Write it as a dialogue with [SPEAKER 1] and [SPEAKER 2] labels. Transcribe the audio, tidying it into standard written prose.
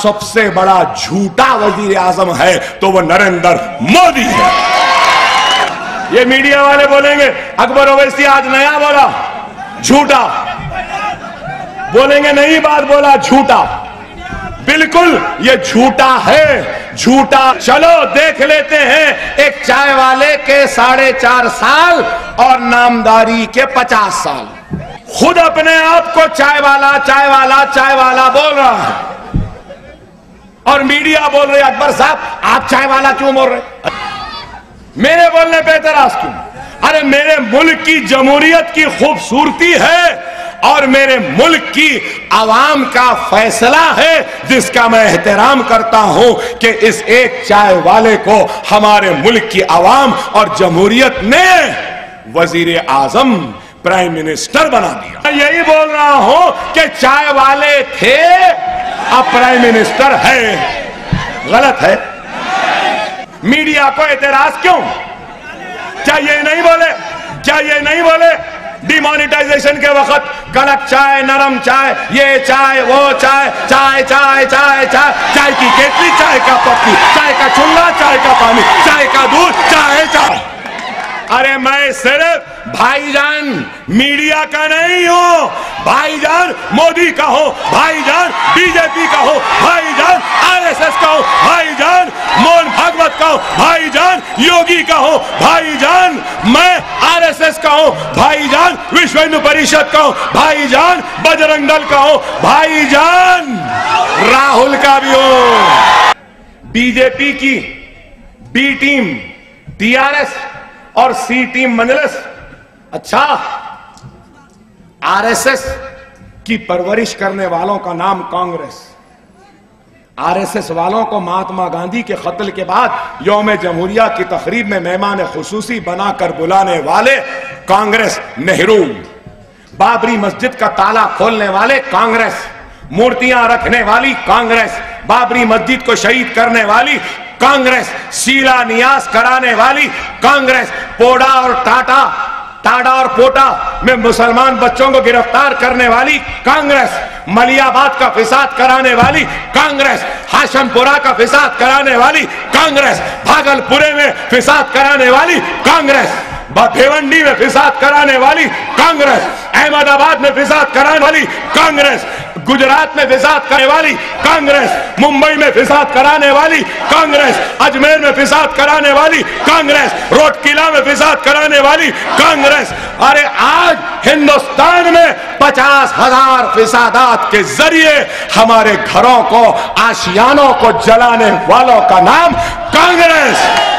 [SPEAKER 1] सबसे बड़ा झूठा वजीर आजम है तो वो नरेंद्र मोदी है। ये मीडिया वाले बोलेंगे अकबर ओवैसी आज नया बोला, झूठा बोलेंगे, नहीं बात बोला, झूठा। बिल्कुल ये झूठा है, झूठा। चलो देख लेते हैं एक चाय वाले के 4.5 साल और नामदारी के 50 साल। खुद अपने आप को चाय वाला चाय वाला चाय वाला बोल रहा है और मीडिया बोल रही है अकबर साहब आप चाय वाला क्यों बोल रहे, मेरे बोलने पे एतराज क्यों? अरे मेरे मुल्क की जमहूरियत की खूबसूरती है और मेरे मुल्क की आवाम का फैसला है जिसका मैं एहतराम करता हूं कि इस एक चाय वाले को हमारे मुल्क की आवाम और जमहूरियत ने वजीर आजम प्राइम मिनिस्टर बना दिया। मैं यही बोल रहा हूं कि चाय वाले थे अब प्राइम मिनिस्टर है। गलत है? मीडिया को एतराज क्यों? क्या ये नहीं बोले, क्या ये नहीं बोले डिमोनेटाइजेशन के वक्त कड़क चाय, नरम चाय, ये चाय, वो चाय, चाय चाय चाय चाय, चाय की केतली, चाय का पत्ती, चाय का चुल्ला, चाय का पानी, चाय का दूध, चाय चाय। अरे मैं सिर्फ भाईजान मीडिया का नहीं हूं, भाईजान मोदी का हो, भाईजान बीजेपी का हो, भाईजान आरएसएस का हो, भाईजान मोहन भागवत का हो, भाईजान योगी का हो, भाईजान मैं आरएसएस का हो, भाईजान विश्व हिंदू परिषद का हो, भाईजान बजरंग दल का हो, भाईजान राहुल का भी हो। बीजेपी की बी टीम टीआरएस और सी टीम मजलिस, अच्छा आरएसएस की परवरिश करने वालों का नाम कांग्रेस। आरएसएस वालों को महात्मा गांधी के कत्ल के बाद यौम जमहूरिया की तकरीब में मेहमान खुसूसी बनाकर बुलाने वाले कांग्रेस। नेहरू, बाबरी मस्जिद का ताला खोलने वाले कांग्रेस, मूर्तियां रखने वाली कांग्रेस, बाबरी मस्जिद को शहीद करने वाली कांग्रेस, शिलान्यास कराने वाली कांग्रेस, पोडा और टाडा और पोटा में मुसलमान बच्चों को गिरफ्तार करने वाली कांग्रेस, मलियाबाद का फिसाद कराने वाली कांग्रेस, हाशमपुरा का फिसाद कराने वाली कांग्रेस, भागलपुरे में फिसाद कराने वाली कांग्रेस, भिवंडी में फिसाद कराने वाली कांग्रेस, अहमदाबाद में फिसाद कराने वाली कांग्रेस, गुजरात में फिसाद करने वाली कांग्रेस, मुंबई में फिसाद कराने वाली कांग्रेस, अजमेर में फिसाद कराने वाली कांग्रेस, रोडकिला में फिसाद कराने वाली कांग्रेस। अरे आज हिंदुस्तान में 50,000 फिसादात के जरिए हमारे घरों को, आशियानों को जलाने वालों का नाम कांग्रेस।